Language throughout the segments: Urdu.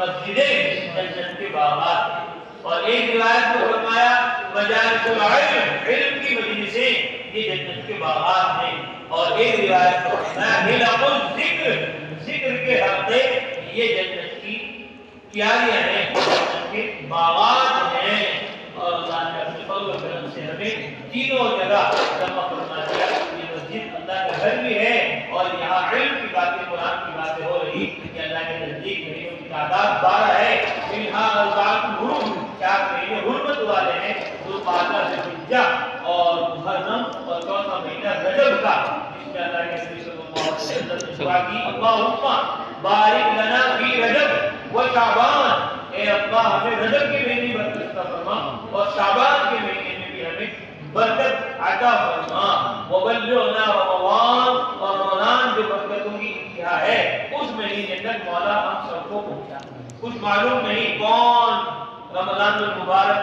مسجدیں جنت کے باغات ہیں۔ اور ایک روایت میں فرمایا مجالس العلم، علم کی مجلسیں یہ جنت کے باغات ہیں۔ اور ایک روایت میں فرمایا حلق الذکر، ذکر کے حلقے یہ جنت کی کیاریاں ہیں، جنت کے باغات ہیں۔ اور اللہ نے اپنے فضل و کرم سے ہمیں تینوں جگہ جمع فرما دیا۔ یہ مسجد اللہ کا گھر بھی ہے اور یہاں علم کی باتیں، قرآن کی باتیں ہو رہی کہ اللہ کے نزدیک مہینوں کی تعداد 12 ہے۔ منہا اربعۃ حرم، 4 مہینے حرمت والے ہیں، ذوالقعدہ، ذوالحجہ اور محرم، اور چوتھا مہینہ رجب کا، جس میں اللہ کے نبی صلی اللہ علیہ وسلم نے دعا کی اللہم بارک لنا فی رجب و شعبان، اے اللہ ہمیں رجب کے مہینے میں برکت عطا فرما اور شعبان کے مہینے میں بھی ہمیں برکت عطا فرما، وبلغنا رمضان، اور رمضان جو برکتوں کی انتہا ہے اس مہینے تک مولا ہم سب کو پہنچا۔ کچھ معلوم نہیں کون رمضان المبارک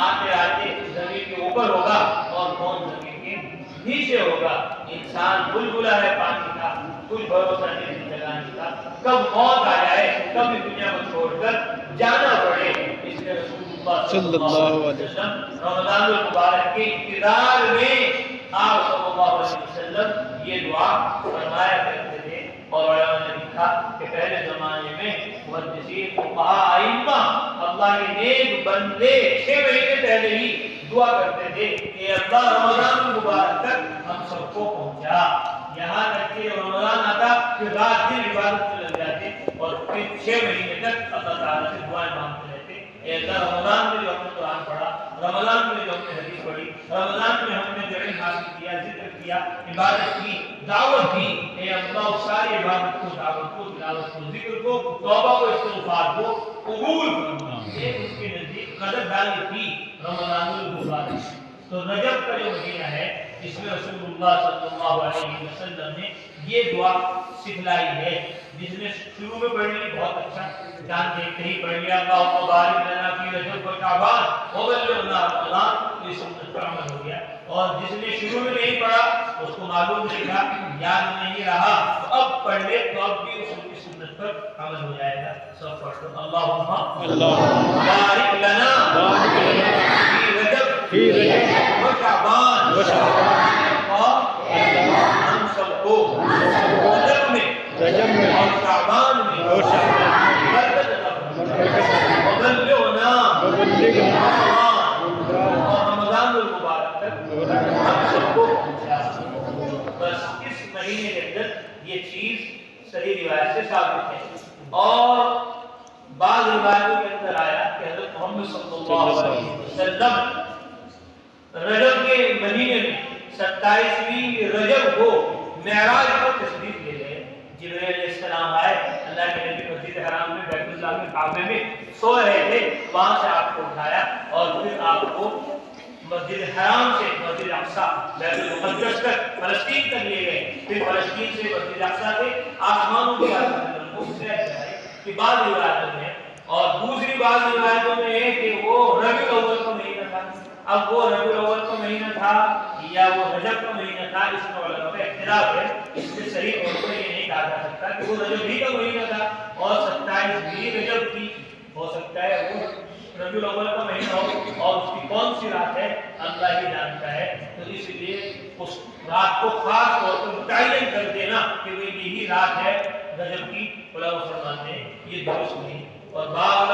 آتے آتے زمین کے اوپر ہوگا اور کون زمین کے نیچے ہوگا۔ انسان بلبلا ہے پانی کا، کچھ بھروسہ نہیں زندگانی کا، کب موت آ جائے، کب اس دنیا کو چھوڑ کر جانا پڑے۔ اس لیے رسول اللہ صلی اللہ علیہ وسلم رمضان المبارک کے انتظار میں آپ صلی اللہ علیہ وسلم یہ دعا فرمایا کرتے تھے۔ اور علماء نے لکھا کہ پہلے زمانے میں محدثین، فقہاء، ائمہ، اللہ کے نیک بندے 6 مہینے پہلے ہی دعا کرتے تھے کہ اللہ رمضان المبارک تک ہم سب کو پہنچا۔ یہاں تک کہ رمضان آتا پھر رات دن عبادت میں لگ جاتے اور پھر 6 مہینے تک اللہ تعالیٰ سے دعائیں مانگتے رہتے۔ اے اللہ رمضان میں جو ہم نے قرآن پڑھا، رمضان میں جو ہم نے حدیث پڑھی، رمضان میں ہم نے جو علم حاصل کیا، ذکر کیا، عبادت کی، دعوت دی، اے اللہ ساری عبادت کو، دعوت کو، تلاوت کو، ذکر کو، توبہ کو، استغفار کو قبول فرما۔ یہ اس کے نزدیک قدردانی تھی رمضان المبارک۔ تو رجب کا جو مہینہ ہے اس میں رسول اللہ صلی اللہ علیہ وسلم نے یہ دعا سکھلائی ہے، جس میں شروع میں پڑھ لی بہت اچھا، جان دیکھتے ہی پڑھ لیا اللہم بارک لنا فی رجب و شعبان وبلغنا رمضان، یہ سنت پر عمل ہو گیا۔ اور جس نے شروع میں نہیں پڑھا اس کو معلوم نہیں تھا، یاد نہیں رہا، تو اب پڑھ لے تو اب بھی اس کی سنت پر عمل ہو جائے گا۔ سب پڑھ لو اللہم بارک لنا فی رجب و شعبان، اور ہم سب کو رجب میں اور شعبان میں برکت عطا فرما، وبلغنا اور رمضان المبارک تک ہم سب کو پہنچا۔ بس اس مہینے کے اندر یہ چیز صحیح روایت سے ثابت ہے۔ اور بعض روایتوں کے اندر آیا کہ حضرت محمد صلی اللہ علیہ وسلم رجب کے مہینے میں 27ویں رجب کو معراج پر تشریف لے گئے۔ جبرائیل علیہ السلام آئے، اللہ کے نبی مسجد حرام میں، بیت اللہ میں، کعبے میں سو رہے تھے، وہاں سے آپ کو اٹھایا اور پھر آپ کو مسجد حرام سے مسجد اقصیٰ، بیت المقدس تک، فلسطین تک لے گئے۔ پھر فلسطین سے مسجد اقصیٰ سے آسمانوں کی کہ بعض روایتوں میں، اور دوسری بعض روایتوں میں ہے کہ وہ ربیع الاول کا مہینہ تھا۔ اب وہ ربیع الاول کا مہینہ تھا یا وہ رجب کا مہینہ تھا، اس میں علماء کا اختلاف ہے۔ اس سے صحیح طور پر یہ نہیں کہا جا سکتا کہ وہ رجب ہی کا مہینہ تھا اور 27ویں رجب تھی، ہو سکتا ہے وہ ربیع الاول کا مہینہ ہو اور اس کی کون سی رات ہے اللہ ہی جانتا ہے۔ تو اس لیے اس رات کو خاص طور پر متعین کر دینا کہ وہ یہی رات ہے رجب کی، علماء فرماتے ہیں یہ درست نہیں۔ اور بعض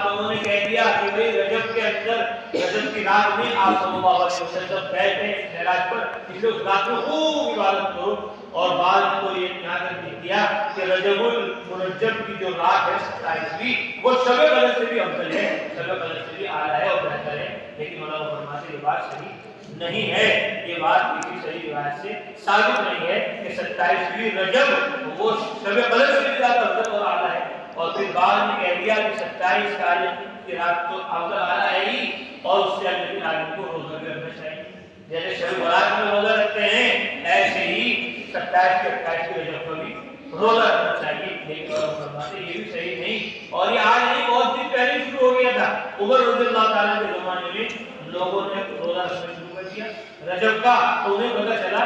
لوگوں نے کہہ دیا کہ بھئی رجب کے اندر، رجب کی رات میں آپ صلی اللہ علیہ وسلم گئے تھے معراج پر، اس لیے اس رات میں خوب عبادت کرو۔ اور بعض نے تو یہ یہاں تک کیا کہ رجب المرجب کی جو رات ہے 27ویں، وہ شب قدر سے بھی افضل ہے، شب قدر سے بھی اعلیٰ ہے اور بہتر ہے۔ لیکن علماء فرماتے یہ بات صحیح نہیں ہے، یہ بات کسی صحیح روایت سے ثابت نہیں ہے کہ 27ویں رجب وہ شب قدر سے بھی زیادہ افضل اور اعلیٰ ہے۔ اور پھر بعد نے کہہ دیا کہ 27 تاریخ کی رات تو افضل اعلیٰ ہے ہی، اور اس سے اگلے دن آدمی کو روزہ بھی رکھنا چاہیے۔ جیسے شب برات میں روزہ رکھتے ہیں ایسے ہی 27 کے 28 کے رجب کو بھی روزہ رکھنا چاہیے۔ لیکن فرماتے یہ بھی صحیح نہیں، اور یہ آج نہیں بہت دن پہلے شروع ہو گیا تھا۔ عمر رضی اللہ تعالیٰ کے زمانے میں لوگوں نے روزہ رکھنا شروع کر دیا رجب کا، تو انہیں پتہ چلا